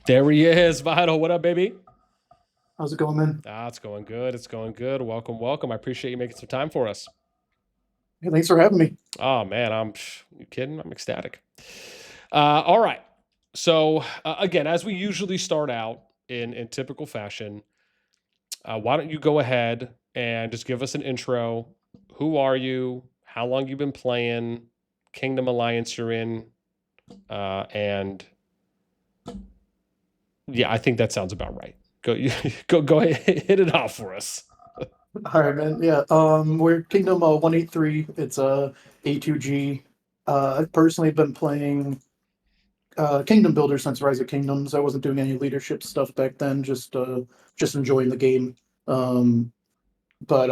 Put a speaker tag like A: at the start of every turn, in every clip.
A: There he is, Vital. What up, baby?
B: How's it going, man?
A: It's going good. It's going good. Welcome, welcome. I appreciate you making some time for us.
B: Hey, thanks for having me.
A: Oh man, you kidding? I'm ecstatic. All right. So again, as we usually start out in typical fashion, why don't you go ahead and just give us an intro? Who are you? How long you been playing? Kingdom Alliance you're in? And yeah, I think that sounds about right. Go, go ahead, hit it off for us.
B: All right, man. Yeah, we're Kingdom 183. It's A2G. I've personally been playing Kingdom Builder since Rise of Kingdoms. I wasn't doing any leadership stuff back then, just enjoying the game. Um, but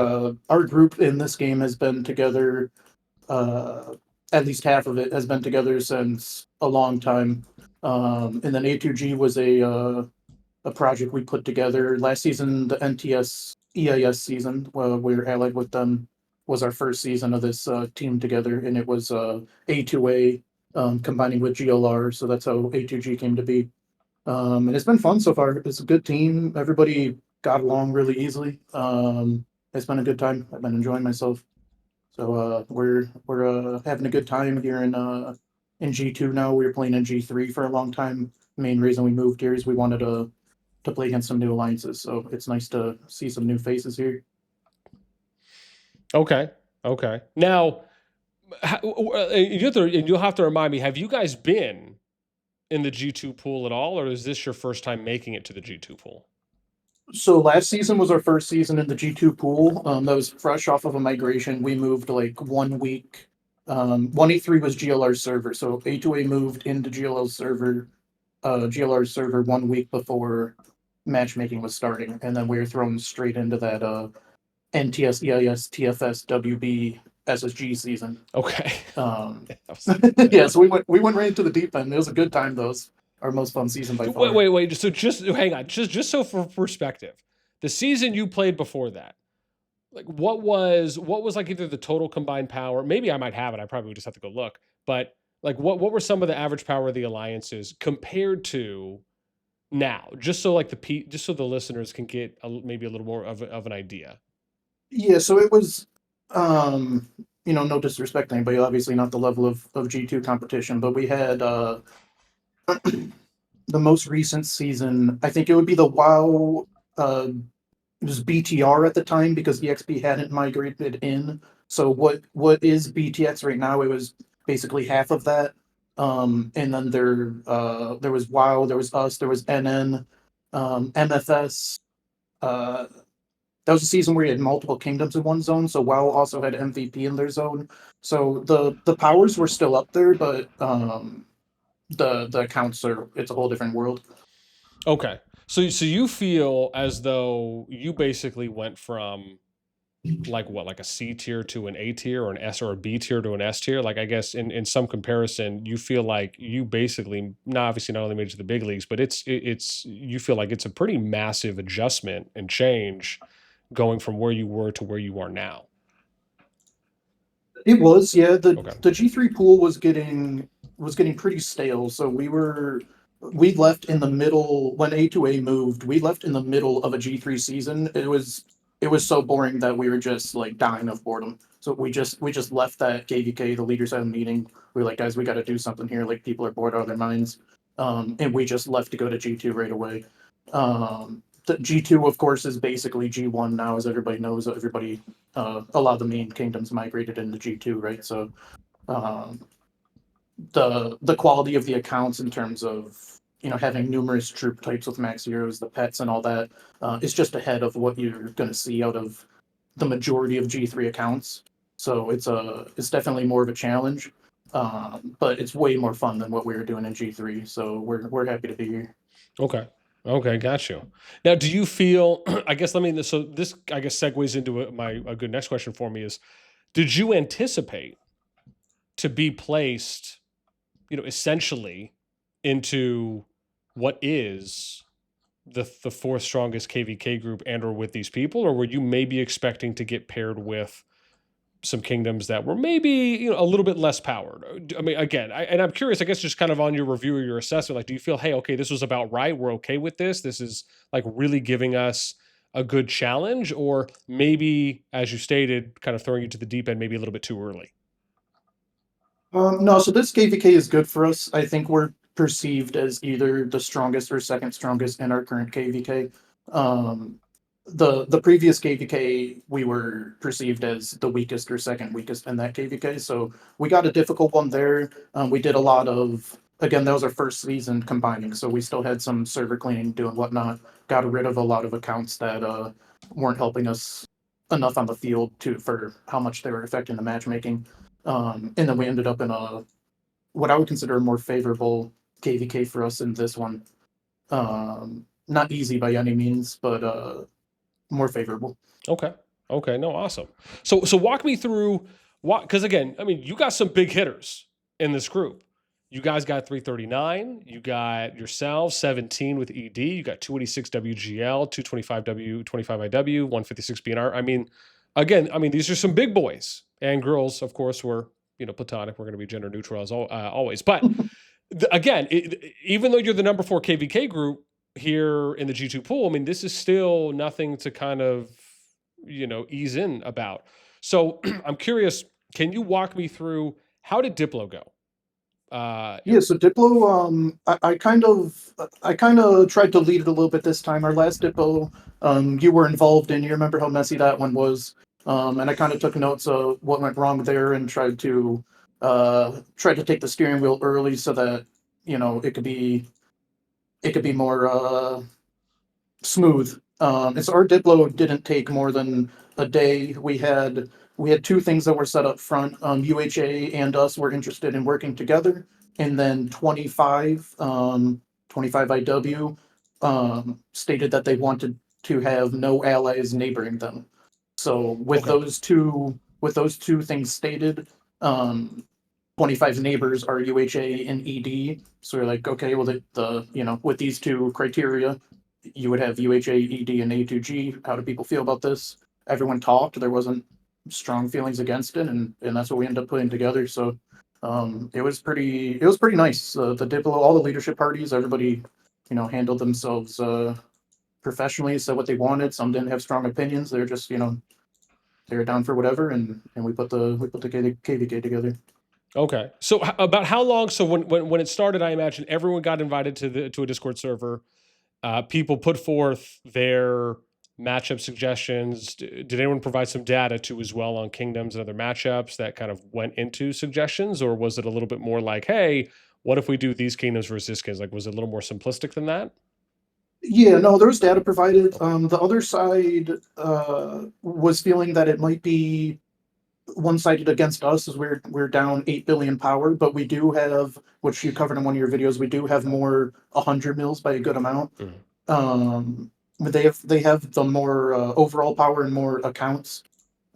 B: our group in this game has been together. Uh, at least half of it has been together since a long time. And then A2G was a project we put together last season. The NTS EIS season, we were allied with them, was our first season of this team together, and it was A2A combining with GLR. So that's how A2G came to be. And it's been fun so far. It's a good team. Everybody got along really easily. It's been a good time. I've been enjoying myself. So we're having a good time here in G2 now. We were playing in G3 for a long time. Main reason we moved here is we wanted to play against some new alliances. So it's nice to see some new faces here.
A: Okay. Okay. Now, you'll have to remind me, have you guys been in the G2 pool at all, or is this your first time making it to the G2 pool?
B: So last season was our first season in the G2 pool. That was fresh off of a migration. We moved like 1 week. 183 was GLR server. So A2A moved into GLR server 1 week before matchmaking was starting. And then we were thrown straight into that NTS, EIS, TFS, WB, SSG season.
A: Okay.
B: Um, yeah, so we went right into the deep end. It was a good time. Those our most fun season by
A: Wait,
B: far.
A: wait, wait. So just hang on. Just so for perspective, the season you played before that, like what was like either the total combined power? Maybe I might have it. I probably would just have to go look. But like what were some of the average power of the alliances compared to now? Just so like just so the listeners can get maybe a little more of an idea.
B: Yeah, so it was, no disrespect to anybody, obviously not the level of G2 competition, but we had the most recent season. I think it would be the WoW. It was BTR at the time because EXP hadn't migrated in. So what is BTX right now? It was basically half of that. And then there was WoW, there was us, there was NN, MFS. Uh, that was a season where you had multiple kingdoms in one zone. So WoW also had MVP in their zone. So the powers were still up there, but the accounts are it's a whole different world.
A: Okay. So you feel as though you basically went from like what, like a C tier to an A tier, or an S or a B tier to an S tier? Like I guess in some comparison, you feel like you basically, not obviously not only made it to the big leagues, but it's you feel like it's a pretty massive adjustment and change going from where you were to where you are now.
B: It was, yeah. The
A: Okay.
B: the G3 pool was getting pretty stale. So we left in the middle when A2A moved. We left in the middle of a G3 season. It was so boring that we were just like dying of boredom. So we just left that KvK. The leaders had a meeting. We were like, guys, we got to do something here. Like people are bored out of their minds. And we just left to go to G2 right away. The G2, of course, is basically G1 now, as everybody knows. A lot of the main kingdoms migrated into G2, right? So um, the quality of the accounts in terms of having numerous troop types with max zeros, the pets, and all that is just ahead of what you're going to see out of the majority of G3 accounts. So it's definitely more of a challenge, but it's way more fun than what we were doing in G3. So we're happy to be here.
A: Okay. Okay, got you. Now, do you feel? I guess let me. So this, I guess, segues into a good next question for me is: did you anticipate to be placed, essentially into what is the fourth strongest KvK group and or with these people, or were you maybe expecting to get paired with some kingdoms that were maybe a little bit less powered. I mean, again, and I'm curious, I guess, just kind of on your review or your assessment, like, do you feel, hey, okay, this was about right, we're okay with this, this is like really giving us a good challenge, or maybe, as you stated, kind of throwing you to the deep end, maybe a little bit too early?
B: No, so this KvK is good for us. I think we're perceived as either the strongest or second strongest in our current KvK. Um, the previous KvK, we were perceived as the weakest or second weakest in that KvK, so we got a difficult one there. We did a lot of, again, that was our first season combining, so we still had some server cleaning, doing whatnot. Got rid of a lot of accounts that weren't helping us enough on the field to for how much they were affecting the matchmaking. And then we ended up in a what I would consider a more favorable KvK for us in this one. Not easy by any means, but more favorable.
A: Okay. Okay. No, awesome. So walk me through what, because again, I mean, you got some big hitters in this group. You guys got 339. You got yourselves 17 with ED. You got 286 WGL, 225 W25 IW, 156 BNR. I mean, again, I mean, these are some big boys and girls. Of course, we're platonic. We're going to be gender neutral as always. But again, even though you're the number 4 KvK group here in the G2 pool, I mean, this is still nothing to kind of ease in about. So I'm curious, can you walk me through, how did Diplo go?
B: Yeah, so Diplo, I kind of tried to lead it a little bit this time. Our last Diplo, you were involved in. You remember how messy that one was, and I kind of took notes of what went wrong there and tried to take the steering wheel early so that it could be more smooth. And so our Diplo didn't take more than a day. We had two things that were set up front. UHA and us were interested in working together, and then 25 IW stated that they wanted to have no allies neighboring them. So
A: Okay.
B: with those two things stated, um, 25's neighbors are UHA and ED. So we're like, okay, well, with these two criteria, you would have UHA, ED, and A2G. How do people feel about this? Everyone talked. There wasn't strong feelings against it, and that's what we ended up putting together. So it was pretty nice. The Diplo, all the leadership parties, everybody, handled themselves professionally, said what they wanted. Some didn't have strong opinions. They're just, they were down for whatever, and we put the KvK together.
A: Okay. So about how long? So when it started, I imagine everyone got invited to a Discord server. People put forth their matchup suggestions. Did anyone provide some data too as well on kingdoms and other matchups that kind of went into suggestions, or was it a little bit more like, hey, what if we do these kingdoms versus this kingdoms? Like, was it a little more simplistic than that?
B: Yeah, no, there was data provided.
A: Okay.
B: The other side was feeling that it might be one-sided against us, as we're down 8 billion power, but we do have, which you covered in one of your videos, we do have more 100 mils by a good amount.
A: Mhm.
B: But they have the more overall power and more accounts.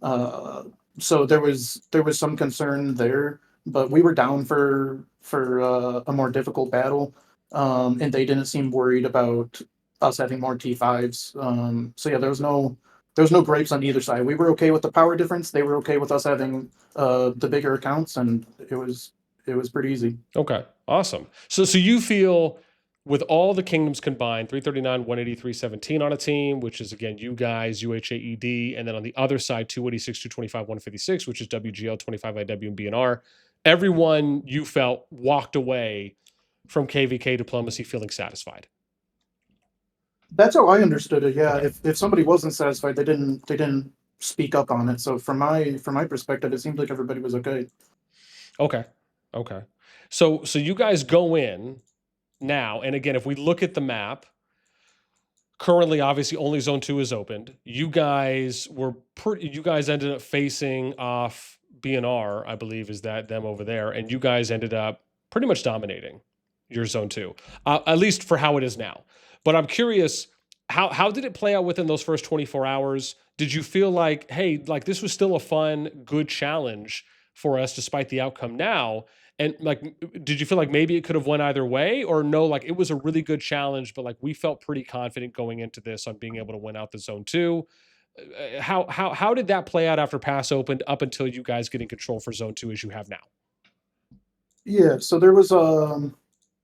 B: Uh, so there was some concern there, but we were down for a more difficult battle, and they didn't seem worried about us having more T5s. So yeah, there was no gripes on either side. We were okay with the power difference. They were okay with us having the bigger accounts, and it was pretty easy.
A: Okay, awesome. So you feel, with all the kingdoms combined, 339, 180, 317 on a team, which is again you guys, UHAED, and then on the other side, 286, 225, 156, which is WGL, 25 IW, and BNR. Everyone, you felt, walked away from KvK diplomacy feeling satisfied.
B: That's how I understood it. Yeah,
A: Okay.
B: if somebody wasn't satisfied, they didn't speak up on it. So from my perspective, it seemed like everybody was okay.
A: Okay. Okay. So you guys go in now, and again, if we look at the map, currently, obviously, only Zone 2 is opened. You guys ended up facing off BNR, I believe, is that them over there, and you guys ended up pretty much dominating your Zone 2, at least for how it is now. But I'm curious, how did it play out within those first 24 hours? Did you feel like, hey, like this was still a fun, good challenge for us despite the outcome now? And like, did you feel like maybe it could have went either way, or no? Like it was a really good challenge, but like we felt pretty confident going into this on being able to win out the Zone 2. How did that play out after pass opened up until you guys getting control for zone 2 as you have now?
B: Yeah, so there was a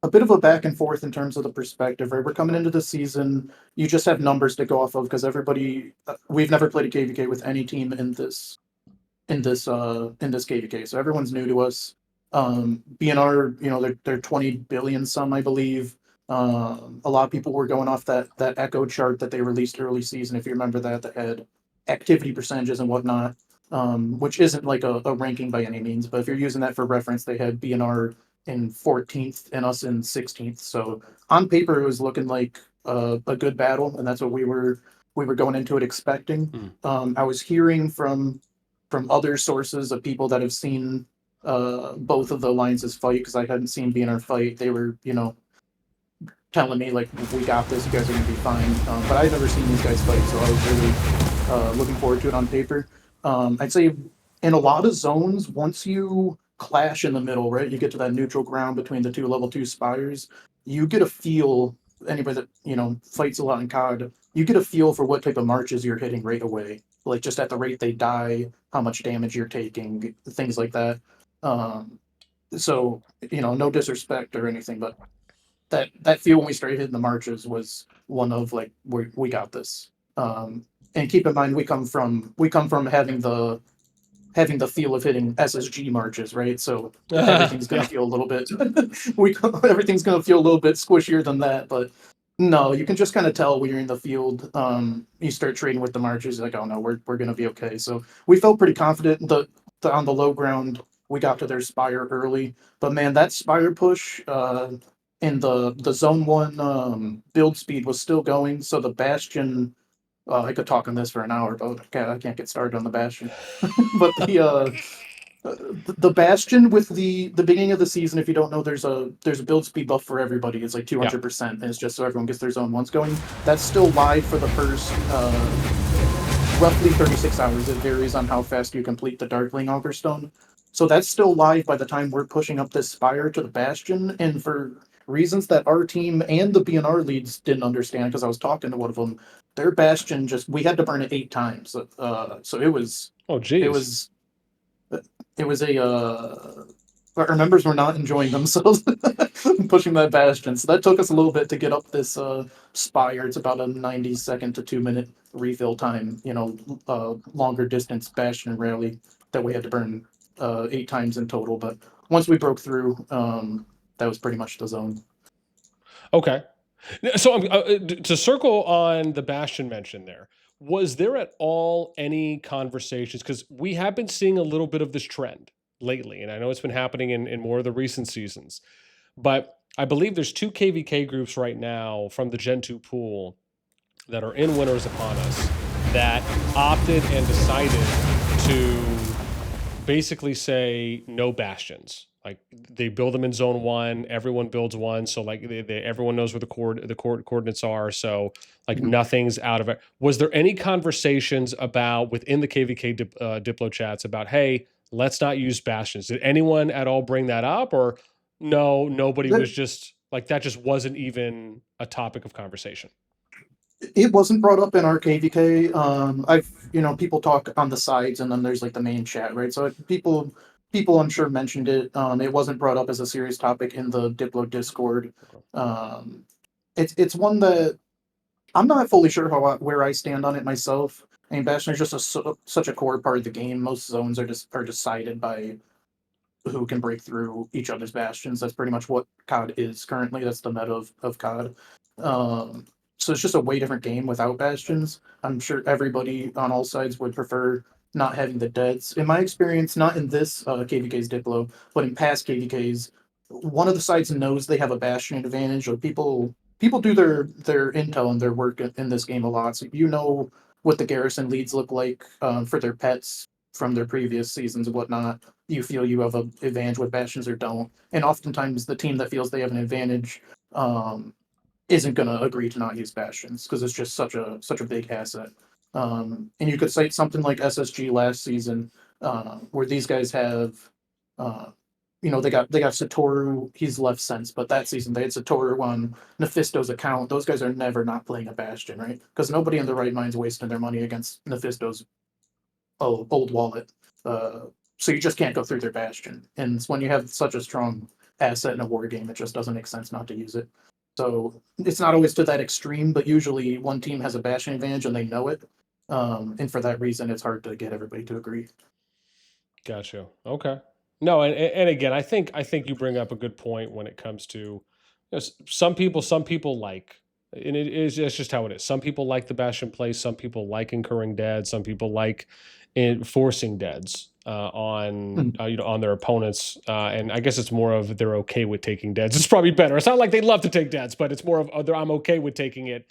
B: bit of a back and forth in terms of the perspective, right? We're coming into the season, you just have numbers to go off of because everybody, we've never played a KvK with any team in this KvK, so everyone's new to us. BNR, you know, they're 20 billion some, I believe. A lot of people were going off that Echo chart that they released early season, if you remember that had activity percentages and whatnot, which isn't like a ranking by any means, but if you're using that for reference, they had BNR in 14th and us in 16th. So on paper, it was looking like a good battle, and that's what we were going into it expecting. I was hearing from other sources of people that have seen both of the alliances fight, because I hadn't seen BNR fight. They were, you know, telling me like, we got this, you guys are gonna be fine. But I'd never seen these guys fight, so I was really looking forward to it on paper. I'd say in a lot of zones, once you clash in the middle, right, you get to that neutral ground between the two level 2 spires, you get a feel. Anybody that, you know, fights a lot in COD, you get a feel for what type of marches you're hitting right away, like just at the rate they die, how much damage you're taking, things like that. Um, so, you know, no disrespect or anything, but that feel when we started hitting the marches was one of like, we got this. And keep in mind, we come from having the feel of hitting SSG marches, right? So everything's gonna
A: Yeah.
B: feel a little bit everything's gonna feel a little bit squishier than that. But no, you can just kind of tell when you're in the field. You start trading with the marches, like, oh no, we're gonna be okay. So we felt pretty confident. On the low ground, we got to their spire early, but man, that spire push in the zone 1 build speed was still going. So the bastion, I could talk on this for an hour, but I can't get started on the bastion. But the bastion with the beginning of the season, if you don't know, there's a build speed buff for everybody. It's like
A: Yeah.
B: 200%, and it's just so everyone gets their zone 1s going. That's still live for the first roughly 36 hours. It varies on how fast you complete the Darkling Augerstone. So that's still live by the time we're pushing up this spire to the bastion, and for reasons that our team and the BNR leads didn't understand, because I was talking to one of them, their bastion, just, we had to burn it 8 times. So
A: Oh,
B: it
A: geez.
B: was it was a our members were not enjoying themselves pushing that bastion. So that took us a little bit to get up this spire. It's about a 90-second to 2-minute refill time, you know, longer distance bastion rally that we had to burn 8 times in total. But once we broke through, that was pretty much the zone.
A: Okay. So to circle on the Bastion mention there, was there at all any conversations? Because we have been seeing a little bit of this trend lately, and I know it's been happening in more of the recent seasons, but I believe there's two KvK groups right now from the Gen 2 pool that are in Winners Upon Us that opted and decided to basically say no bastions. Like they build them in zone 1, everyone builds one, so like everyone knows where the coordinates are, so like
B: Mhm.
A: nothing's out of it. Was there any conversations about within the KvK Diplo chats about, hey, let's not use bastions? Did anyone at all bring that up, or no, nobody was
B: That
A: just like that just wasn't even a topic of conversation?
B: It wasn't brought up in our KvK. People talk on the sides, and then there's like the main chat, right? So people I'm sure mentioned it. It wasn't brought up as a serious topic in the Diplo Discord. Um, it's one that I'm not fully sure where I stand on it myself. I mean, Bastion is just such a core part of the game. Most zones are decided by who can break through each other's bastions. That's pretty much what COD is currently. That's the meta of COD. Um, so it's just a way different game without bastions. I'm sure everybody on all sides would prefer not having the deads. In my experience, not in this KvK's Diplo, but in past KvKs, one of the sides knows they have a bastion advantage. Or people do their intel and their work in this game a lot. So you know what the garrison leads look like for their pets from their previous seasons and whatnot. You feel you have an advantage with bastions or don't, and oftentimes the team that feels they have an advantage um, isn't going to agree to not use bastions because it's just such a big asset. And you could cite something like SSG last season, where these guys have uh, they got Satoru. He's left since, but that season they had Satoru on Mephisto's account. Those guys are never not playing a Bastion, right? Because nobody in their right mind's wasting their money against Mephisto's old wallet. So you just can't go through their Bastion. And when you have such a strong asset in a war game, it just doesn't make sense not to use it. So it's not always to that extreme, but usually one team has a Bastion advantage and they know it. And for that reason, it's hard to get everybody to agree.
A: Gotcha. Okay. No, and again, I think you bring up a good point when it comes to, some people like, and it's just how it is. Some people like the Bastion play. Some people like incurring dead. Some people like forcing deads on
B: Mm.
A: on their opponents. And I guess it's more of they're okay with taking deads. It's probably better. It's not like they love to take deads, but it's more of I'm okay with taking it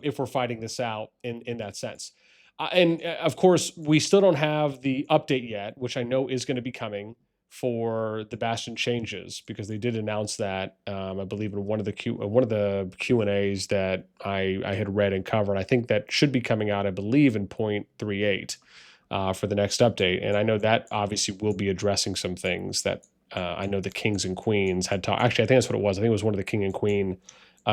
A: if we're fighting this out in that sense. And of course, we still don't have the update yet, which I know is going to be coming for the Bastion changes, because they did announce that, I believe, in one of the Q&As that I had read and covered. I think that should be coming out, I believe, in 0.38 for the next update. And I know that obviously will be addressing some things that I know the kings and queens had talked. Actually, I think that's what it was. I think it was one of the king and queen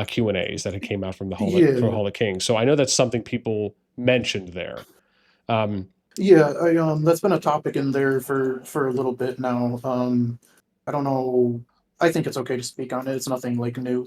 A: Q&As that had came out from the
B: Yeah,
A: Hall of Kings. So I know that's something people mentioned there.
B: yeah. That's been a topic in there for a little bit now. I don't know. I think it's okay to speak on it. It's nothing like new.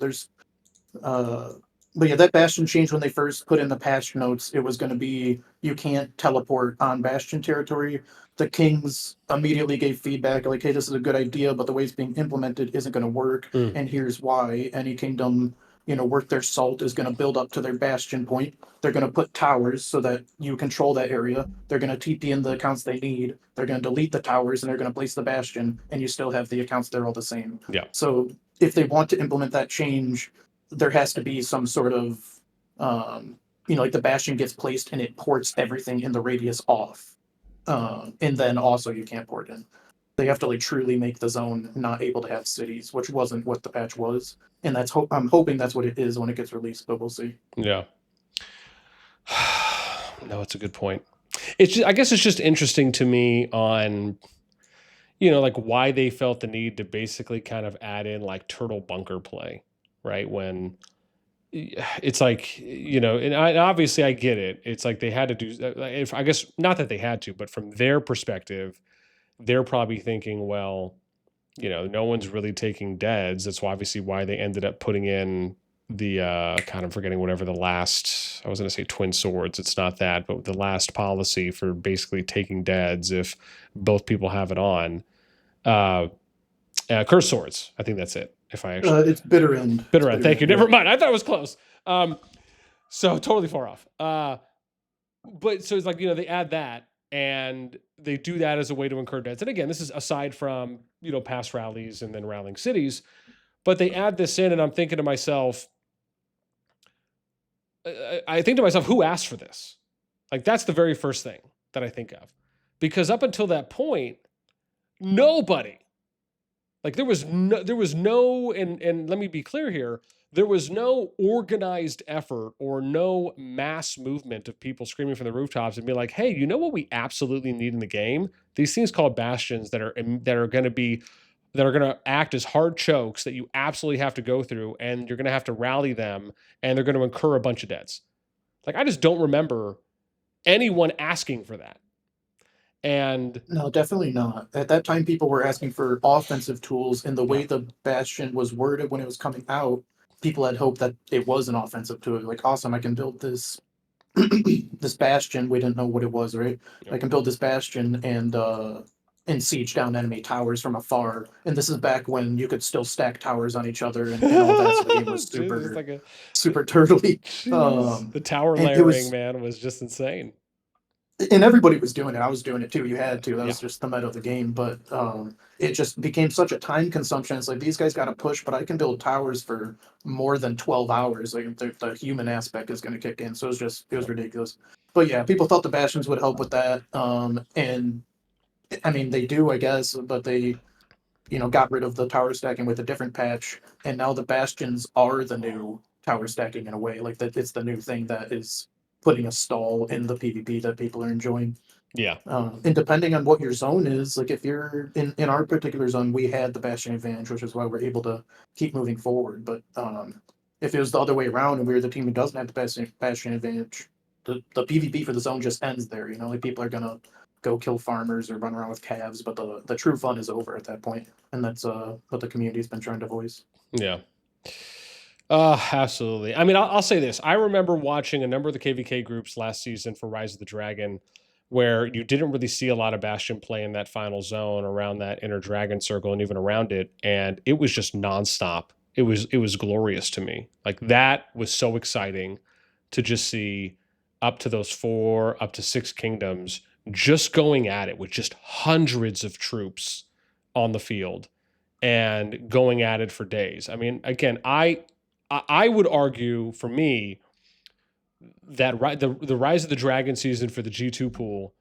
B: Uh, but yeah, that Bastion change when they first put in the patch notes, it was going to be you can't teleport on Bastion territory. The Kings immediately gave feedback like, "Hey, this is a good idea, but the way it's being implemented isn't going to work,
A: Mm,
B: and here's why." Any kingdom, worth their salt is going to build up to their Bastion point. They're going to put towers so that you control that area. They're going to TP in the accounts they need. They're going to delete the towers and they're going to place the Bastion, and you still have the accounts. They're all the same.
A: yeah.
B: So if they want to implement that change, there has to be some sort of like the Bastion gets placed and it ports everything in the radius off, and then also you can't port in. They have to like truly make the zone not able to have cities, which wasn't what the patch was, and I'm hoping that's what it is when it gets released, but we'll see.
A: Yeah. No, it's a good point. I guess it's just interesting to me on, like why they felt the need to basically kind of add in like turtle bunker play, right? When it's like, and obviously I get it. It's like they had to do, if I guess not that they had to, but from their perspective, they're probably thinking, well, no one's really taking deads. That's obviously why they ended up putting in the kind of forgetting whatever the last, I was going to say twin swords. It's not that, but the last policy for basically taking deads if both people have it on. Uh, curse swords. I think that's it. If I actually
B: It's bitter end. It's
A: bitter end.
B: bitter
A: Thank you.
B: end. Yeah.
A: Never mind. I thought it was close. So totally far off. But so it's like, they add that and they do that as a way to incur debts. And again, this is aside from, past rallies and then rallying cities, but they add this in and I'm thinking to myself, I think to myself, who asked for this? Like, that's the very first thing that I think of, because up until that point, nobody, like there was no, and let me be clear here, there was no organized effort or no mass movement of people screaming from the rooftops and be like, hey, you know what we absolutely need in the game? These things called bastions that are going to be that are going to act as hard chokes that you absolutely have to go through, and you're going to have to rally them, and they're going to incur a bunch of deaths. Like, I just don't remember anyone asking for that. And
B: No, definitely not. At that time, people were asking for offensive tools, and the
A: yeah,
B: way the Bastion was worded when it was coming out, people had hoped that it was an offensive tool. Like, awesome, I can build this this Bastion. We didn't know what it was, right?
A: yeah.
B: I can build this Bastion and siege down enemy towers from afar. And this is back when you could still stack towers on each other and all that. So the game was
A: Jesus, like
B: super turtly.
A: jeez, the tower
B: And it
A: layering,
B: was
A: man, was just insane.
B: and everybody was doing it. I was doing it too. You had to. That
A: Yeah,
B: was just the meta of the game. But it just became such a time consumption. It's like these guys got to push, but I can build towers for more than 12 hours. Like the human aspect is going to kick in. So it
A: yeah,
B: was ridiculous. But yeah, people thought the bastions would help with that. And I mean they do, I guess. But they got rid of the tower stacking with a different patch, and now the bastions are the new tower stacking in a way. Like that, it's the new thing that is putting a stall in the PvP that people are enjoying.
A: Yeah.
B: And depending on what your zone is, like if you're in our particular zone, we had the Bastion advantage, which is why we're able to keep moving forward. But if it was the other way around and we were the team who doesn't have the Bastion advantage, the PvP for the zone just ends there. You know, like people are gonna go kill farmers or run around with calves, but the true fun is over at that point, and that's what the community's been trying to voice.
A: Yeah. Absolutely. I mean, I'll say this. I remember watching a number of the KvK groups last season for Rise of the Dragon, where you didn't really see a lot of Bastion play in that final zone around that inner dragon circle and even around it, and it was just nonstop. It was glorious to me. Like that was so exciting to just see up to those 4, up to 6 kingdoms just going at it with just hundreds of troops on the field and going at it for days. I mean, again, I would argue for me that the Rise of the Dragon season for the G2 pool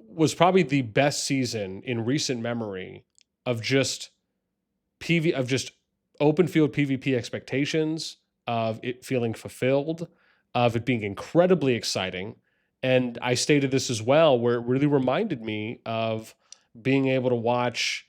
A: was probably the best season in recent memory of just open field PvP expectations, of it feeling fulfilled, of it being incredibly exciting. And I stated this as well, where it really reminded me of being able to watch,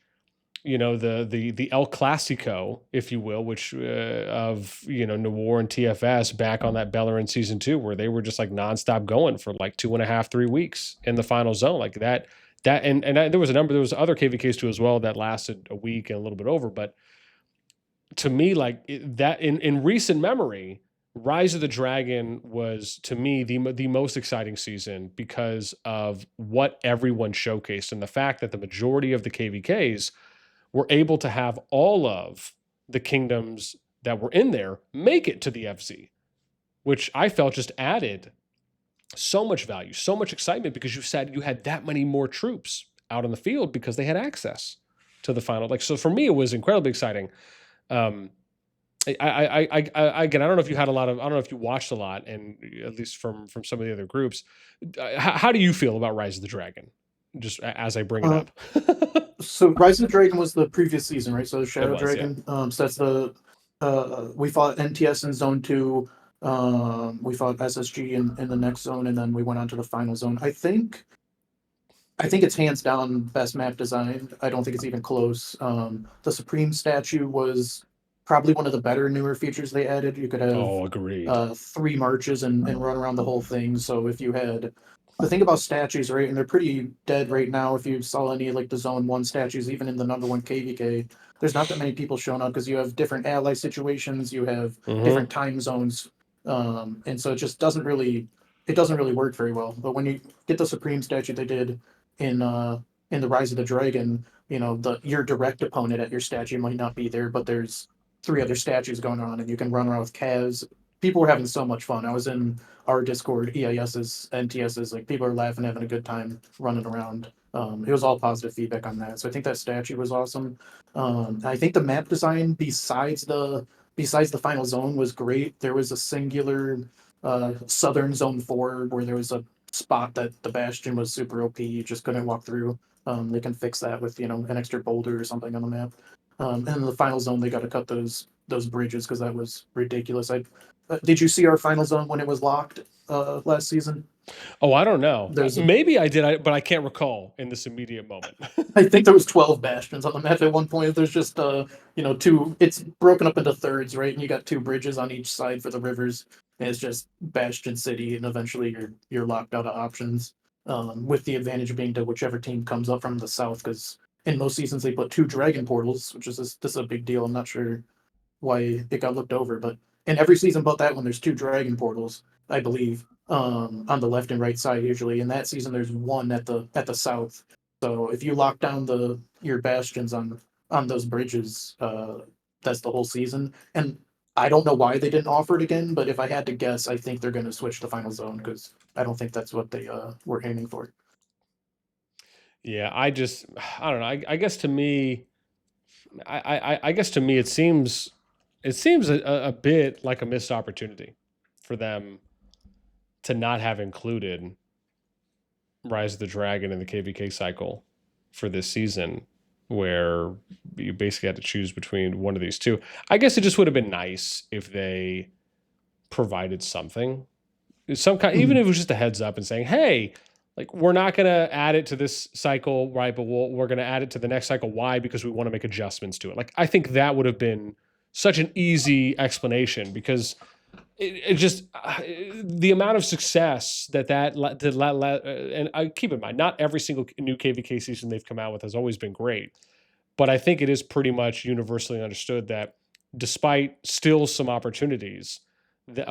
A: the El Clasico, if you will, which of Noir and TFS back on that Bellerin season 2, where they were just like nonstop going for like 2.5, 3 weeks in the final zone, like that. There was other KvKs too as well that lasted a week and a little bit over. But to me, like that in recent memory, Rise of the Dragon was to me the most exciting season because of what everyone showcased and the fact that the majority of the KvKs were able to have all of the kingdoms that were in there make it to the FZ, which I felt just added so much value, so much excitement, because you said you had that many more troops out on the field because they had access to the final. Like, so for me, it was incredibly exciting. Again, I don't know if you had a lot of, I don't know if you watched a lot, and at least from some of the other groups, how do you feel about Rise of the Dragon? Just as I bring it
B: Uh,
A: up.
B: so Rise of the Dragon was the previous season, right? So
A: It
B: Shadow
A: was, yeah.
B: Dragon. So that's the we fought NTS in Zone 2. We fought SSG in the next zone, and then we went on to the final zone. I think it's hands down best map design. I don't think it's even close. The Supreme statue was probably one of the better newer features they added. You could have
A: Oh, agreed.
B: 3 marches and run around the whole thing. So if you had the thing about statues, right, and they're pretty dead right now. If you saw any like the Zone 1 statues, even in the number 1 KvK, there's not that many people showing up because you have different ally situations, you have
A: Mm-hmm.
B: different time zones, and so it doesn't really work very well. But when you get the Supreme statue they did in the Rise of the Dragon, your direct opponent at your statue might not be there, but there's 3 other statues going on, and you can run around with calves. People were having so much fun. I was in our Discord, EIS's, NTS's, like people are laughing, having a good time running around. It was all positive feedback on that. So I think that statue was awesome. I think the map design besides the final zone was great. There was a singular southern zone 4 where there was a spot that the Bastion was super OP. You just couldn't walk through. They can fix that with an extra boulder or something on the map. And in the final zone, they got to cut those bridges because that was ridiculous. Did you see our final zone when it was locked last season?
A: Oh, I don't know.
B: There's
A: Maybe I did, but I can't recall in this immediate moment.
B: I think there was 12 bastions on the map at one point. There's just two. It's broken up into thirds, right? And you got 2 bridges on each side for the rivers. And it's just Bastion City, and eventually you're locked out of options. With the advantage being to whichever team comes up from the south, because in most seasons they put 2 dragon portals, which is this is a big deal. I'm not sure why it got looked over, but in every season but that one, there's 2 dragon portals, I believe, on the left and right side usually. In that season, there's one at the south. So if you lock down your bastions on those bridges, that's the whole season. And I don't know why they didn't offer it again, but if I had to guess, I think they're going to switch to final zone because I don't think that's what they were aiming for.
A: Yeah, I don't know. I guess to me, I guess to me, it seems a bit like a missed opportunity for them to not have included Rise of the Dragon in the KvK cycle for this season, where you basically had to choose between one of these two. I guess it just would have been nice if they provided something, some kind, even
B: Mhm.
A: if it was just a heads up and saying, "Hey, like we're not going to add it to this cycle, right? But we're going to add it to the next cycle. Why? Because we want to make adjustments to it. Like I think that would have been such an easy explanation because it just the amount of success and I keep in mind, not every single new KvK season they've come out with has always been great, but I think it is pretty much universally understood that despite still some opportunities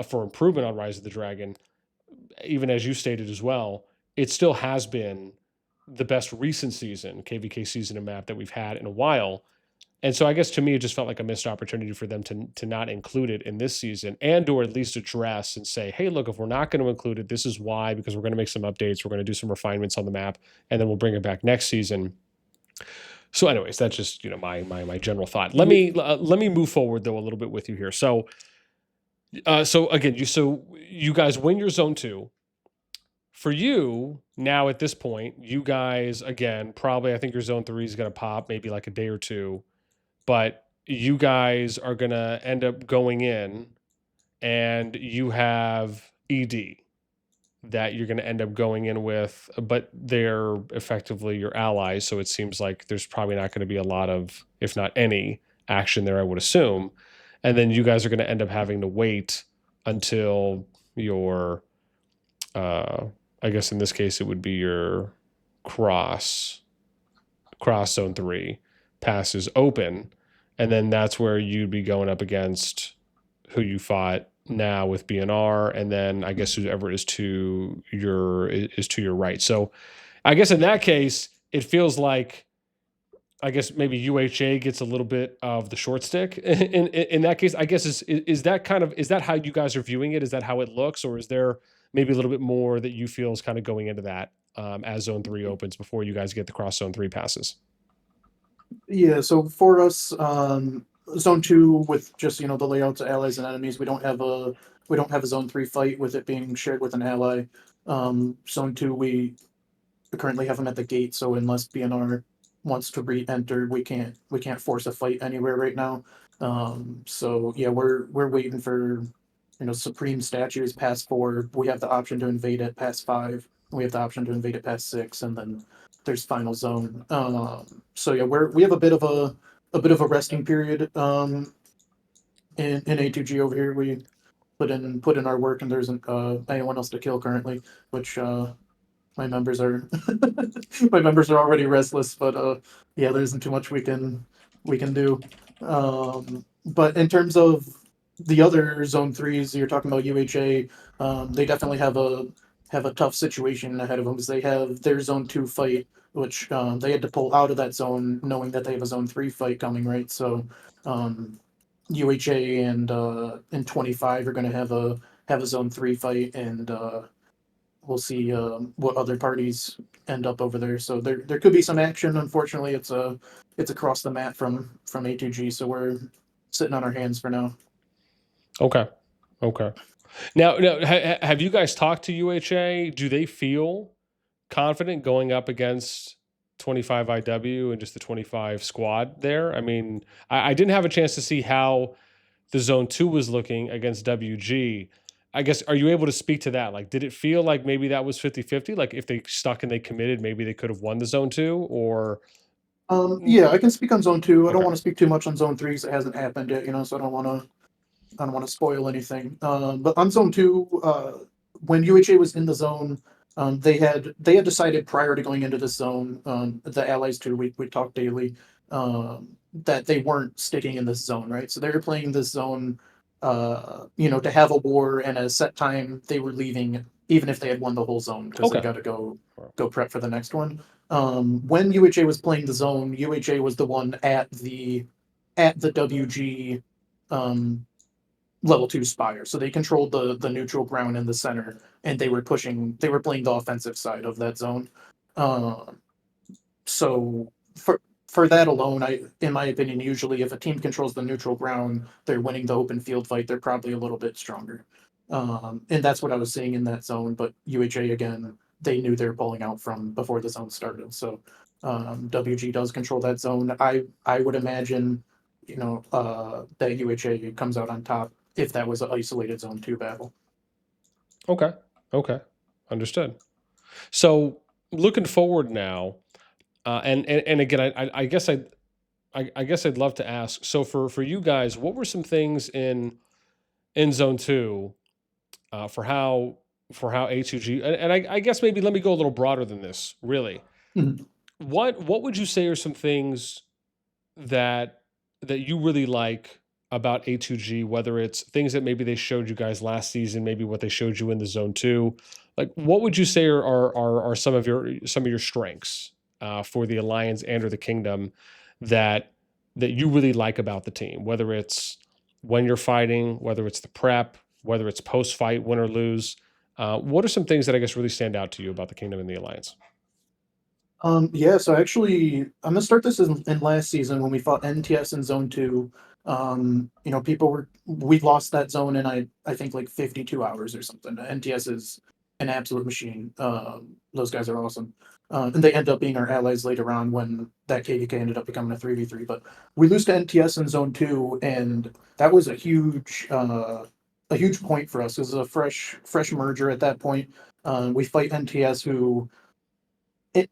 A: for improvement on Rise of the Dragon, even as you stated as well, it still has been the best recent season, KvK season and map that we've had in a while. And so I guess to me, it just felt like a missed opportunity for them to not include it in this season and or at least address and say, hey, look, if we're not going to include it, this is why, because we're going to make some updates. We're going to do some refinements on the map and then we'll bring it back next season. So anyways, that's just, my general thought. Let me move forward though a little bit with you here. So again, you guys win your zone 2. For you now at this point, you guys again, probably I think your zone 3 is going to pop maybe like a day or two, but you guys are going to end up going in and you have ED that you're going to end up going in with, but they're effectively your allies. So it seems like there's probably not going to be a lot of, if not any, action there, I would assume. And then you guys are going to end up having to wait until your, I guess in this case, it would be your cross zone 3 passes open. And then that's where you'd be going up against who you fought now with BNR, and then I guess whoever is to your right. So I guess in that case, it feels like I guess maybe UHA gets a little bit of the short stick. In that case, I guess is that how you guys are viewing it? Is that how it looks, or is there maybe a little bit more that you feel is kind of going into that as Zone 3 opens before you guys get the cross Zone 3 passes?
B: Yeah, so for us, zone 2 with just the layouts of allies and enemies, we don't have a zone 3 fight with it being shared with an ally. Zone 2 we currently have them at the gate, so unless BNR wants to re-enter, we can't force a fight anywhere right now. So yeah, we're waiting for Supreme statues past 4. We have the option to invade it past 5. We have the option to invade it past 6, and then there's final zone. So yeah, we have a bit of a resting period in A2G over here. We put in our work, and there isn't anyone else to kill currently, which my members are my members are already restless. But yeah, there isn't too much we can do. But in terms of the other zone 3s, you're talking about UHA. They definitely have a tough situation ahead of them because they have their zone 2 fight, which they had to pull out of that zone knowing that they have a zone 3 fight coming, right? So UHA and 25 are going to have a zone 3 fight, and we'll see what other parties end up over there. So there could be some action. Unfortunately, it's across the map from A2G, so we're sitting on our hands for now.
A: Okay. Now, have you guys talked to UHA? Do they feel confident going up against 25 IW and just the 25 squad there? I mean, I didn't have a chance to see how the zone 2 was looking against WG. I guess, are you able to speak to that? Like, did it feel like maybe that was 50-50? Like, if they stuck and they committed, maybe they could have won the zone 2 or.
B: Yeah, I can speak on zone 2. I don't
A: Okay.
B: want to speak too much on zone 3 because it hasn't happened yet, so I don't want to spoil anything. But on zone 2, when UHA was in the zone, they had decided prior to going into this zone, the allies too, we talked daily, that they weren't sticking in this zone, right? So they were playing this zone, to have a war and a set time. They were leaving even if they had won the whole zone because they
A: Okay.
B: got to go prep for the next one. When UHA was playing the zone, UHA was the one at the WG level 2 spire. So they controlled the neutral ground in the center, and they were playing the offensive side of that zone. So for that alone, in my opinion, usually if a team controls the neutral ground, they're winning the open field fight. They're probably a little bit stronger. And that's what I was seeing in that zone. But UHA, again, they knew they were pulling out from before the zone started. So WG does control that zone. I would imagine, that UHA comes out on top if that was an isolated zone 2 battle.
A: Okay. Understood. So looking forward now, and again, I guess I guess I'd love to ask. So for you guys, what were some things in Zone Two for how A2G and I guess maybe let me go a little broader than this. Really,
B: Mhm.
A: what would you say are some things that you really like about A2G, whether it's things that maybe they showed you guys last season, maybe what they showed you in the Zone Two, like what would you say are some of your strengths for the Alliance and or the Kingdom that you really like about the team, whether it's when you're fighting, whether it's the prep, whether it's post fight, win or lose. What are some things that I guess really stand out to you about the Kingdom and the Alliance?
B: Yeah, so actually, I'm gonna start this in last season when we fought NTS in Zone Two. You know, we lost that zone in I think like 52 hours or something. NTS is an absolute machine. Those guys are awesome. And they end up being our allies later on when that KvK ended up becoming a 3v3. But we lose to NTS in Zone Two, and that was a huge point for us. It was a fresh merger at that point. We fight NTS, who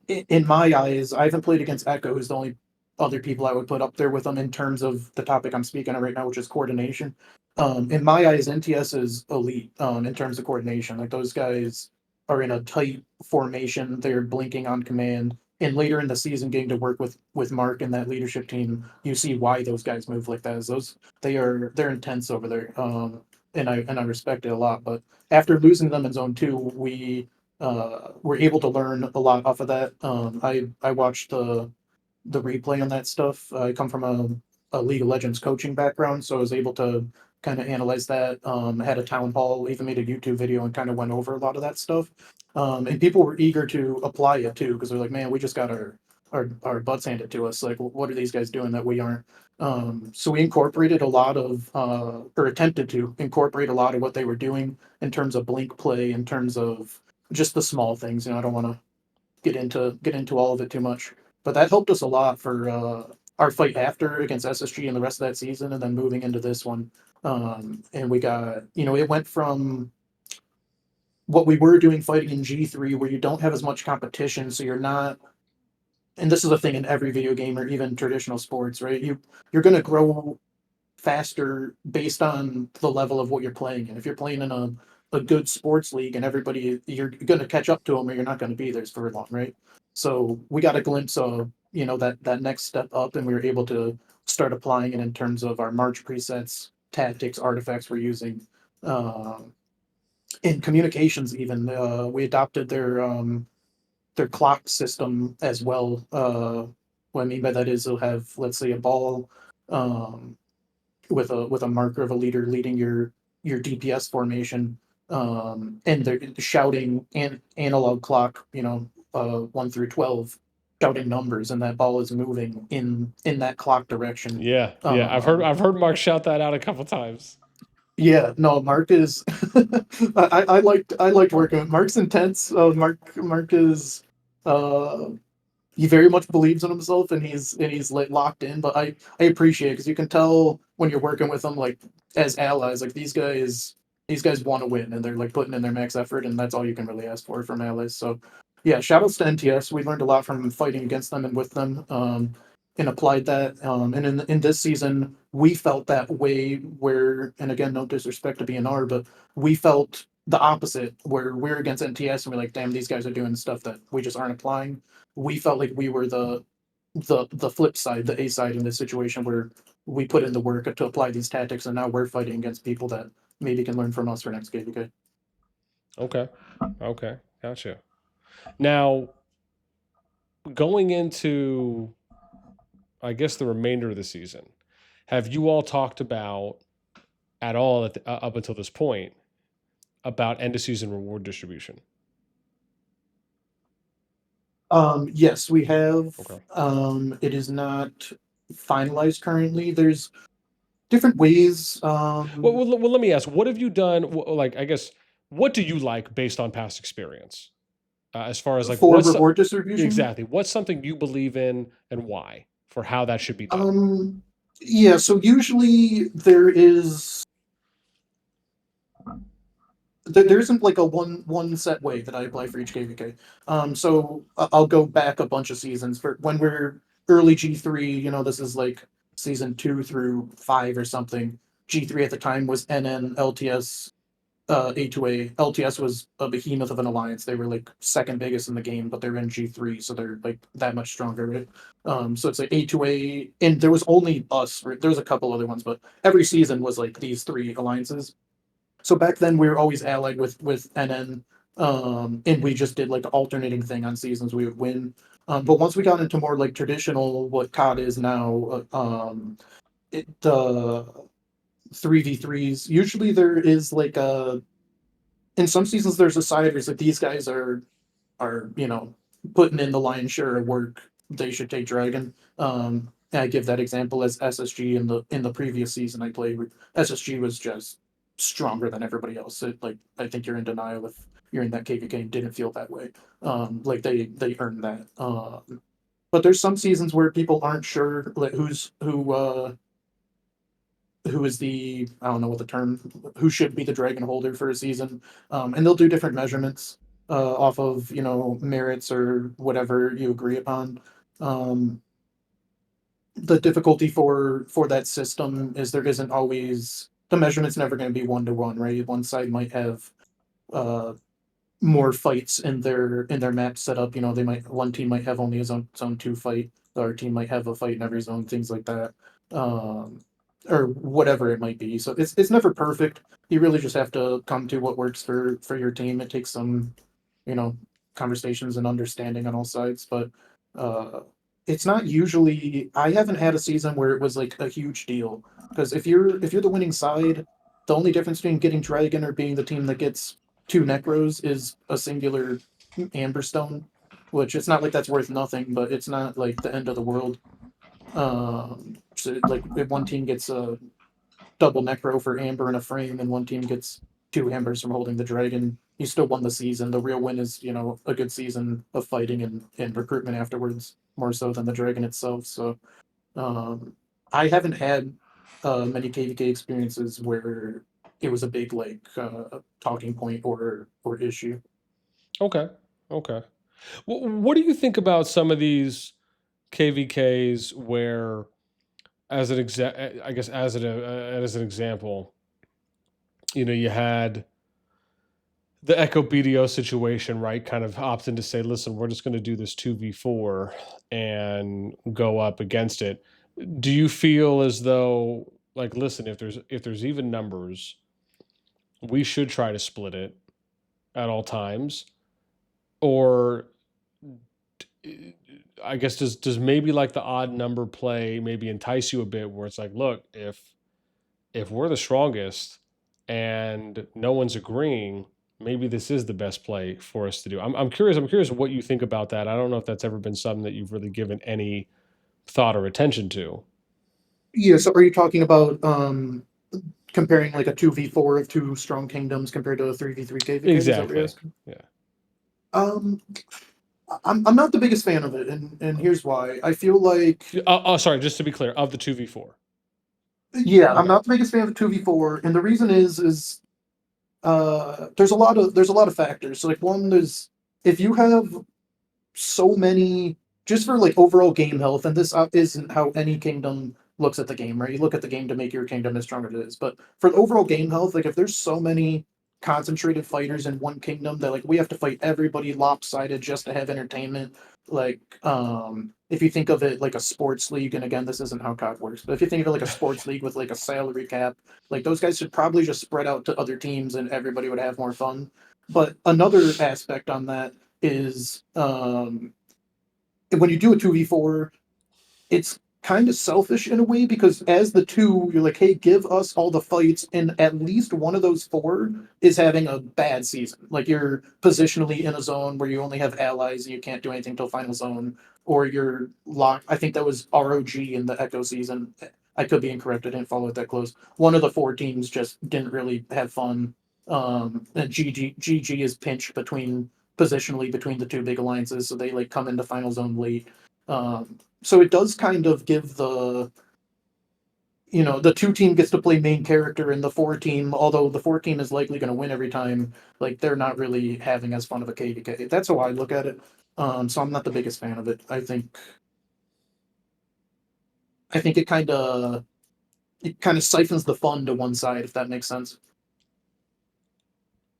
B: in my eyes, I haven't played against Echo, who's the only other people I would put up there with them in terms of the topic I'm speaking of right now, which is coordination. In my eyes, NTS is elite in terms of coordination. Like those guys are in a tight formation. They're blinking on command. And later in the season, getting to work with Mark and that leadership team, you see why those guys move like that. Is those they're intense over there, and I respect it a lot. But after losing them in Zone Two, we were able to learn a lot off of that. I watched the replay on that stuff. I come from a League of Legends coaching background, so I was able to kind of analyze that. Had a town hall, even made a YouTube video and kind of went over a lot of that stuff. And people were eager to apply it too, because they're like, man, we just got our butts handed to us. Like, what are these guys doing that we aren't? So we incorporated a lot of, or attempted to incorporate a lot of what they were doing in terms of blink play, in terms of just the small things. You know, I don't want to get into all of it too much, but that helped us a lot for our fight after against SSG and the rest of that season, and then moving into this one. And we got, you know, it went from what we were doing fighting in G3, where you don't have as much competition, so you're not. And this is a thing in every video game or even traditional sports, right? You're going to grow faster based on the level of what you're playing in. If you're playing in a good sports league and everybody, you're going to catch up to them or you're not going to be there for long, right? So we got a glimpse of, you know, that next step up, and we were able to start applying it in terms of our March presets, tactics, artifacts we're using. Um, in communications, even we adopted their clock system as well. What I mean by that is they'll have, let's say, a ball um, with a marker of a leader leading your DPS formation, and they're shouting analog clock, you know, 1 through 12, shouting numbers, and that ball is moving in that clock direction.
A: Yeah, yeah.
B: Um,
A: I've heard Mark shout that out a couple times.
B: yeah, no, Mark is. I liked working with Mark's intense. Mark is. Uh, he very much believes in himself, and he's like locked in. But I appreciate it because you can tell when you're working with them, like as allies, like these guys want to win, and they're like putting in their max effort, and that's all you can really ask for from allies. So yeah, shoutouts to NTS. We learned a lot from fighting against them and with them, and applied that. And in this season, we felt that way where, and again, no disrespect to BNR, but we felt the opposite where we're against NTS and we're like, damn, these guys are doing stuff that we just aren't applying. We felt like we were the flip side, the A side in this situation where we put in the work to apply these tactics, and now we're fighting against people that maybe can learn from us for next KvK.
A: Okay, okay, gotcha. Now going into I guess the remainder of the season, have you all talked about at all up until this point about end of season reward distribution?
B: Yes, we have.
A: Okay.
B: It is not finalized currently. There's different ways.
A: Well, let me ask. What have you done? Like, I guess, what do you like based on past experience? As far as like,
B: For reward distribution.
A: exactly what's something you believe in and why for how that should be done?
B: Um, yeah. So usually there isn't like a one set way that I apply for each KvK. So I'll go back a bunch of seasons for when we're early G3. You know, this is like season 2 through 5 or something. G3 at the time was NN, LTS, A2A. LTS was a behemoth of an alliance. They were like second biggest in the game, but they're in G3, so they're like that much stronger, right? So it's like A2A, and there was only us. Right? There was a couple other ones, but every season was like these three alliances. So back then we were always allied with NN, and we just did like the alternating thing on seasons we would win. But once we got into more like traditional, what COD is now, the 3v3s. Usually there is like a in some seasons there's a side where it's like these guys are putting in the lion's share of work. They should take Dragon. And I give that example as SSG in the previous season I played. SSG was just stronger than everybody else. Like I think you're in denial if you're in that KvK and didn't feel that way. Like they earned that. But there's some seasons where people aren't sure like who is the I don't know what the term who should be the dragon holder for a season, and they'll do different measurements off of merits or whatever you agree upon. Um, the difficulty for that system is there isn't always the measurement's never going to be 1-to-1, right? One side might have uh, more fights in their map setup. They might one team might have only its own two fight. The other team might have a fight in every zone, things like that, um, or whatever it might be. So it's never perfect. You really just have to come to what works for your team. It takes some you know conversations and understanding on all sides, but uh, it's not usually. I haven't had a season where it was like a huge deal because if you're the winning side, the only difference between getting Dragon or being the team that gets two Necros is a singular Amber Stone, which it's not like that's worth nothing, but it's not like the end of the world. So like if one team gets a double Necro for Amber in a frame, and one team gets two Ambers from holding the Dragon, you still won the season. The real win is a good season of fighting and recruitment afterwards, more so than the Dragon itself. So um, I haven't had many KvK experiences where it was a big like talking point or issue.
A: Okay. Okay. What do you think about some of these KVKs where, I guess as an example, you had the Echo BDO situation, right? Kind of opting to say, listen, we're just going to do this 2v4 and go up against it. Do you feel as though, like, listen, if there's even numbers, we should try to split it at all times? Or I guess does maybe like the odd number play maybe entice you a bit where it's like, look, if we're the strongest and no one's agreeing, maybe this is the best play for us to do. I'm curious. I'm curious what you think about that. I don't know if that's ever been something that you've really given any thought or attention to.
B: Yeah, so are you talking about comparing like a 2v4 of two strong kingdoms compared to a 3v3 KvK? Is that what you're
A: Exactly.
B: asking?
A: Yeah.
B: Um, I'm not the biggest fan of it, and here's why. I feel like
A: Oh, sorry. Just to be clear, of the 2v4.
B: yeah, I'm
A: Okay.
B: not the biggest fan of 2v4, and the reason is there's a lot of factors. So like one, there's if you have so many just for like overall game health, and this isn't how any kingdom looks at the game, right? You look at the game to make your kingdom as strong as it is, but for the overall game health, like if there's so many concentrated fighters in one kingdom that like we have to fight everybody lopsided just to have entertainment, like if you think of it like a sports league, and again this isn't how COD works, but if you think of it like a sports league with like a salary cap, like those guys should probably just spread out to other teams and everybody would have more fun. But another aspect on that is when you do a 2v4, it's kind of selfish in a way because as the two, you're like, hey, give us all the fights, and at least one of those four is having a bad season. Like you're positionally in a zone where you only have allies and you can't do anything till final zone, or you're locked. I think that was ROG in the Echo season. I could be incorrect. I didn't follow it that close. One of the four teams just didn't really have fun. And GG is pinched positionally between the two big alliances, so they like come into final zone late. So it does kind of give the 2 team gets to play main character, and the 4 team, although the 4 team is likely going to win every time, like they're not really having as fun of a KvK. That's how I look at it. So I'm not the biggest fan of it. I think it kind of siphons the fun to one side, if that makes sense.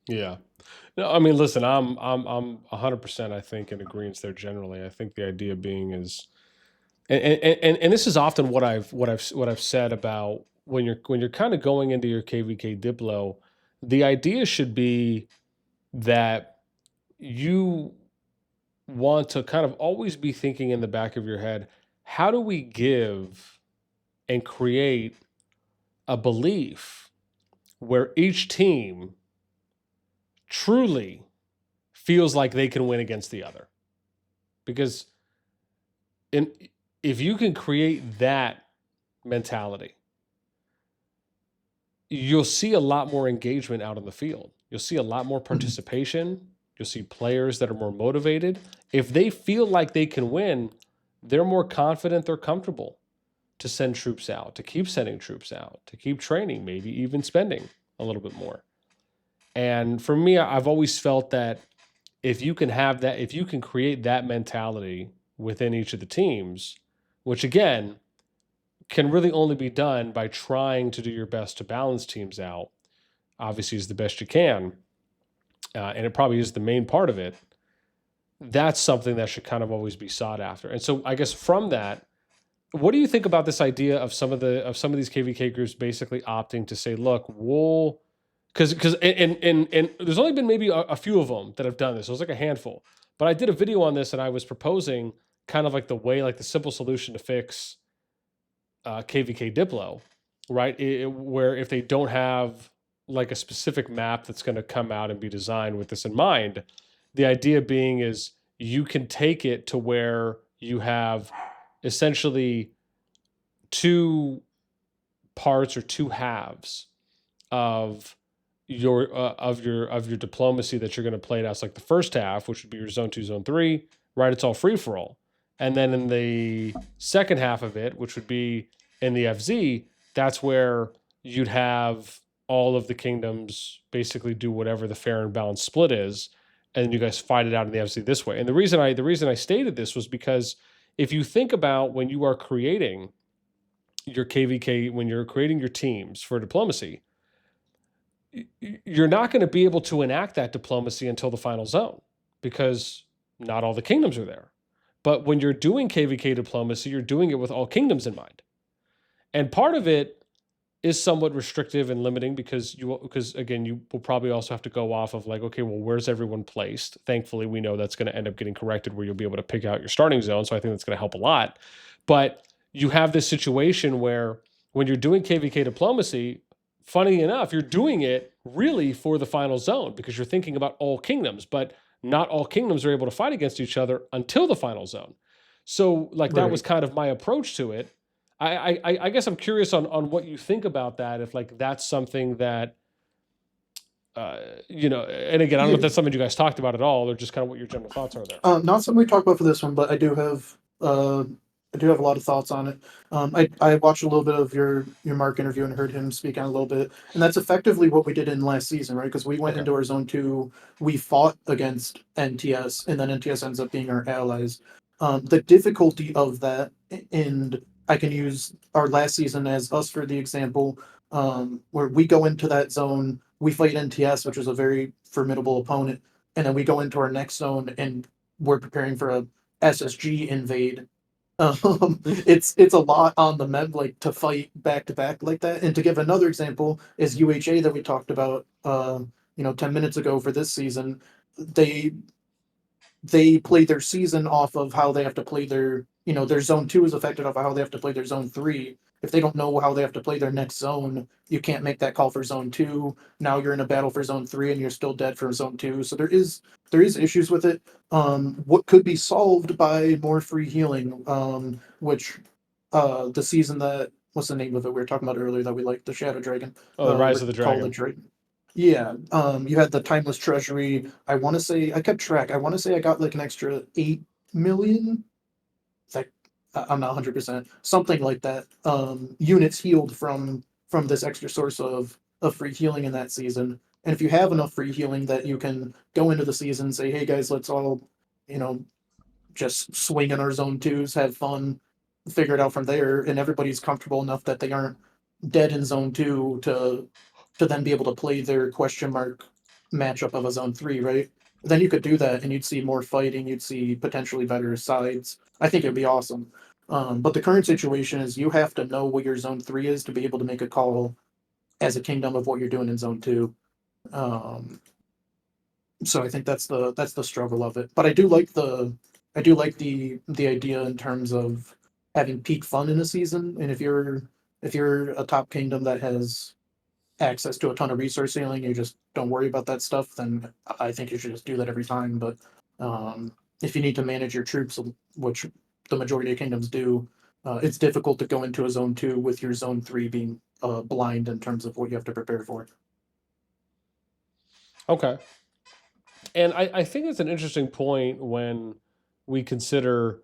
A: Yeah. No, I mean, listen, I'm 100%, I think, in agreement there generally. I think the idea being is, and this is often what I've said about when you're kind of going into your KvK Diplo, the idea should be that you want to kind of always be thinking in the back of your head, how do we give and create a belief where each team truly feels like they can win against the other? Because in, if you can create that mentality, you'll see a lot more engagement out in the field. You'll see a lot more participation. You'll see players that are more motivated. If they feel like they can win, they're more confident, they're comfortable to send troops out, to keep sending troops out, to keep training, maybe even spending a little bit more. And for me, I've always felt that if you can have that, if you can create that mentality within each of the teams, which again can really only be done by trying to do your best to balance teams out, obviously, is the best you can. And it probably is the main part of it. That's something that should kind of always be sought after. And so I guess from that, what do you think about this idea of some of these KvK groups basically opting to say, look, we'll because and there's only been maybe a few of them that have done this. It was like a handful. But I did a video on this and I was proposing kind of like the simple solution to fix KvK Diplo, right? Where if they don't have like a specific map that's going to come out and be designed with this in mind, the idea being is you can take it to where you have essentially two parts or two halves of your diplomacy that you're going to play out. It's like the first half, which would be your zone 2, zone 3, right? It's all free for all. And then in the second half of it, which would be in the FZ, that's where you'd have all of the kingdoms basically do whatever the fair and balanced split is, and you guys fight it out in the FZ this way. And the reason I stated this was because if you think about when you are creating your KvK, when you're creating your teams for diplomacy, you're not going to be able to enact that diplomacy until the final zone because not all the kingdoms are there. But when you're doing KvK diplomacy, you're doing it with all kingdoms in mind. And part of it is somewhat restrictive and limiting because again, you will probably also have to go off of like, okay, well, where's everyone placed? Thankfully, we know that's going to end up getting corrected where you'll be able to pick out your starting zone. So I think that's going to help a lot. But you have this situation where when you're doing KvK diplomacy, funny enough, you're doing it really for the final zone because you're thinking about all kingdoms, but not all kingdoms are able to fight against each other until the final zone. So like that was kind of my approach to it. I guess I'm curious on what you think about that. If like that's something that, and again, I don't know if that's something you guys talked about at all or just kind of what your general thoughts are there.
B: Not something we talked about for this one, but I do have a lot of thoughts on it. I watched a little bit of your Mark interview and heard him speak on it a little bit, and that's effectively what we did in last season, right? Because we went into our zone 2, we fought against NTS, and then NTS ends up being our allies. The difficulty of that, and I can use our last season as us for the example, where we go into that zone, we fight NTS, which is a very formidable opponent, and then we go into our next zone and we're preparing for a SSG invade. It's a lot on the map, like to fight back to back like that. And to give another example is UHA that we talked about 10 minutes ago for this season. They play their season off of how they have to play their zone 2 is affected off of how they have to play their zone 3. If they don't know how they have to play their next zone, you can't make that call for zone 2. Now you're in a battle for zone 3 and you're still dead for zone 2. So there is issues with it. What could be solved by more free healing, which the season that what's the name of it we were talking about earlier that we liked, the Shadow Dragon.
A: Oh, the Rise of the
B: Call the
A: Dragon.
B: Dragon. Yeah, you had the Timeless Treasury. I want to say I kept track. I want to say I got like an extra 8 million. Like I'm not 100%. Something like that. Units healed from this extra source of free healing in that season. And if you have enough free healing that you can go into the season, say, hey guys, let's all, you know, just swing in our zone twos, have fun, figure it out from there, and everybody's comfortable enough that they aren't dead in zone two to then be able to play their question mark matchup of a zone three, right? Then you could do that and you'd see more fighting, you'd see potentially better sides. I think it'd be awesome. But the current situation is you have to know what your zone three is to be able to make a call as a kingdom of what you're doing in zone two. Um, so I think that's the struggle of it. But I do like the idea in terms of having peak fun in a season. And if you're a top kingdom that has access to a ton of resource ceiling, you just don't worry about that stuff, then I think you should just do that every time. But if you need to manage your troops, which the majority of kingdoms do, it's difficult to go into a zone two with your zone three being blind in terms of what you have to prepare for.
A: Okay. And I think it's an interesting point when we consider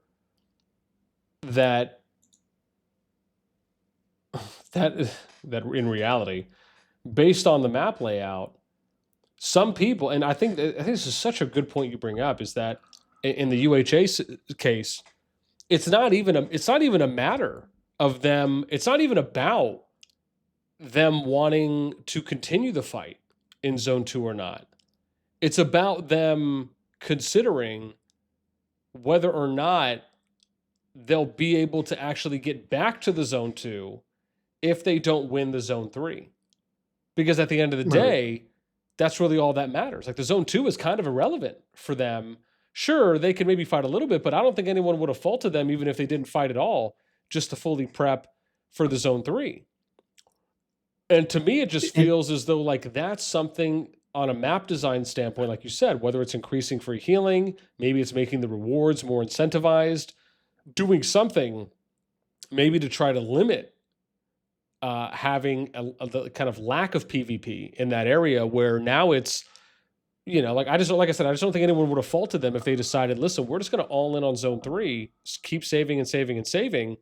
A: that that that in reality, based on the map layout, some people, and I think this is such a good point you bring up, is that in the UHA case, it's not even a matter of them. It's not even about them wanting to continue the fight in zone two or not. It's about them considering whether or not they'll be able to actually get back to the zone two if they don't win the zone three. Because at the end of the
B: Right.
A: day, that's really all that matters. Like the zone two is kind of irrelevant for them. Sure, they could maybe fight a little bit, but I don't think anyone would have faulted them even if they didn't fight at all, just to fully prep for the zone three. And to me, it just
B: And
A: feels as though like that's something on a map design standpoint, like you said, whether it's increasing free healing, maybe it's making the rewards more incentivized, doing something maybe to try to limit having the kind of lack of PvP in that area where now it's, like like I said, I just don't think anyone would have faulted them if they decided, listen, we're just going to all in on zone three, keep saving and saving and saving,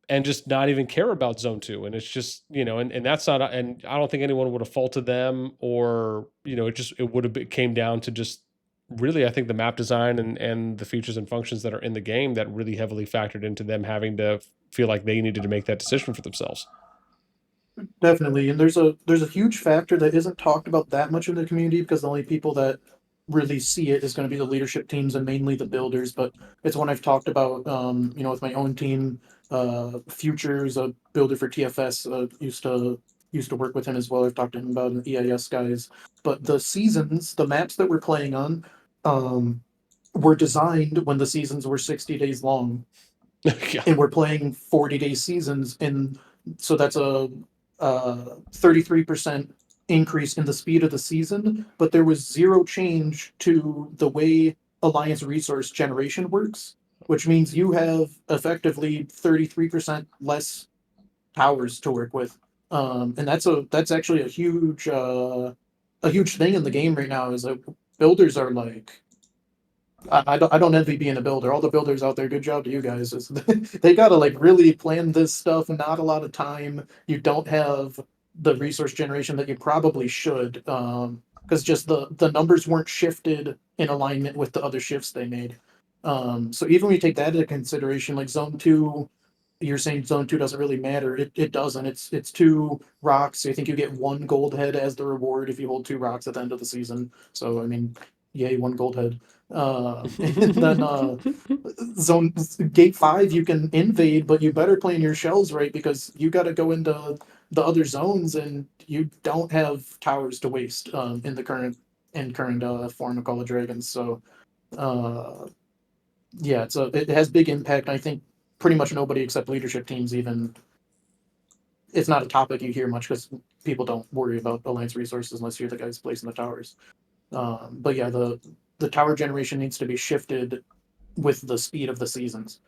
A: and just not even care about zone two. And it's just, and that's not, and I don't think anyone would have faulted them, or, it would have came down to just really, I think the map design and the features and functions that are in the game that really heavily factored into them having to feel like they needed to make that decision for themselves.
B: definitely, and there's a huge factor that isn't talked about that much in the community because the only people that really see it is going to be the leadership teams and mainly the builders. But it's one I've talked about, with my own team. Futures, a builder for TFS, used to work with him as well. I've talked to him about an EIS guys. But the seasons, the maps that we're playing on, um, were designed when the seasons were 60 days long,
A: Yeah.
B: and we're playing 40-day seasons, and so that's a 33% increase in the speed of the season, but there was zero change to the way alliance resource generation works, which means you have effectively 33% less towers to work with. And that's actually a huge thing in the game right now, is that builders are like, I don't envy being a builder. All the builders out there, good job to you guys. They gotta like really plan this stuff. Not a lot of time. You don't have the resource generation that you probably should, because just the numbers weren't shifted in alignment with the other shifts they made. So even when you take that into consideration, like zone two, you're saying zone two doesn't really matter. It doesn't. It's two rocks. I think you get one gold head as the reward if you hold two rocks at the end of the season. So I mean, yay, one gold head. And then zone gate five, you can invade, but you better plan your shells right because you got to go into the other zones, and you don't have towers to waste in current form of Call of Dragons. So uh, yeah, it has big impact. I think pretty much nobody except leadership teams even. It's not a topic you hear much because people don't worry about alliance resources unless you're the guys placing the towers. But yeah, the tower generation needs to be shifted with the speed of the seasons.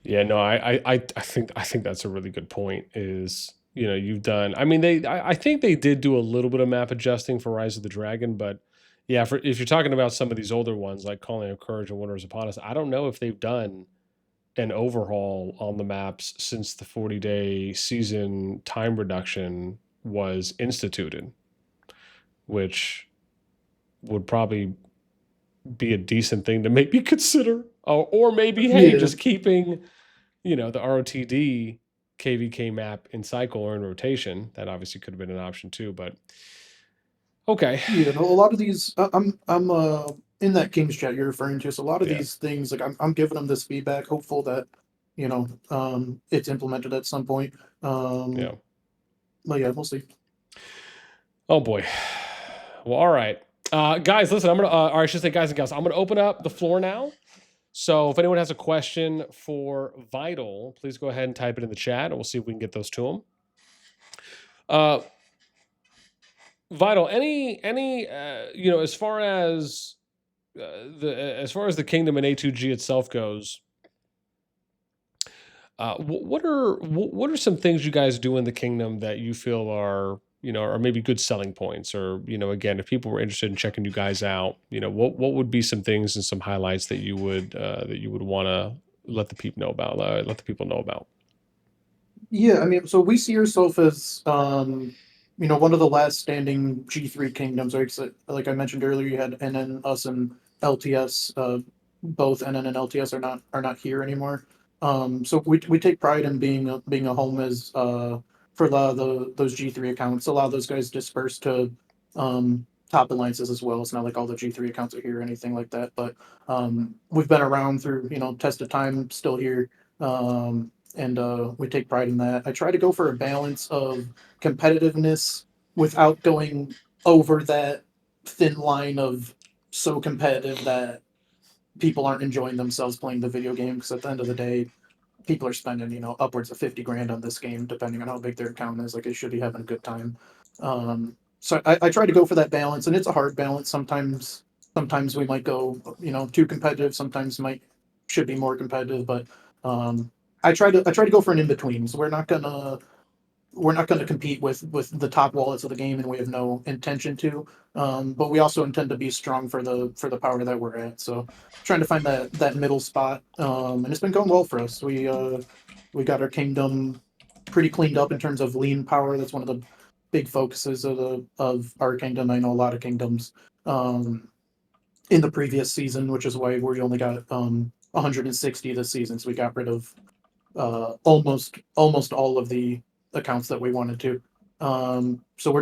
A: Yeah, no, I think that's a really good point. Is you've done. I mean, I think they did do a little bit of map adjusting for Rise of the Dragon, but Yeah, if you're talking about some of these older ones like Calling of Courage and Winters Upon Us, I don't know if they've done an overhaul on the maps since the 40-day season time reduction was instituted, which would probably be a decent thing to maybe consider. Or maybe, hey,
B: Yeah,
A: just keeping, the ROTD KvK map in cycle or in rotation. That obviously could have been an option too, but okay.
B: yeah. No, a lot of these, I'm in that King's chat you're referring to. So a lot of
A: Yeah.
B: these things, like I'm giving them this feedback, hopeful that it's implemented at some point.
A: Yeah.
B: But yeah, we'll see.
A: Oh boy. Well, all right. Guys, listen, I'm gonna or I should say guys and gals, I'm gonna open up the floor now. So if anyone has a question for Vital, please go ahead and type it in the chat and we'll see if we can get those to him. Vital, any as far as the kingdom and A2G itself goes, what are some things you guys do in the kingdom that you feel are maybe good selling points, or again, if people were interested in checking you guys out, what would be some things and some highlights that you would want to let the people know about,
B: Yeah, I mean, so we see ourselves as, one of the last standing G3 kingdoms, right? So, like I mentioned earlier, you had NN, us, and LTS. Both NN and LTS are not here anymore. So we take pride in being a home as for a lot of those G3 accounts. A lot of those guys disperse to top alliances as well. It's not like all the G3 accounts are here or anything like that, but we've been around through test of time, still here. And we take pride in that. I try to go for a balance of competitiveness without going over that thin line of so competitive that people aren't enjoying themselves playing the video game. Because at the end of the day, people are spending upwards of 50 grand on this game, depending on how big their account is. Like, they should be having a good time. So I try to go for that balance, and it's a hard balance. Sometimes we might go too competitive. Sometimes might should be more competitive, but um, I try to go for an in between. So we're not gonna compete with the top wallets of the game, and we have no intention to. But we also intend to be strong for the power that we're at. So trying to find that middle spot, and it's been going well for us. We got our kingdom pretty cleaned up in terms of lean power. That's one of the big focuses of our kingdom. I know a lot of kingdoms in the previous season, which is why we only got 160 this season. So we got rid of almost all of the accounts that we wanted to. So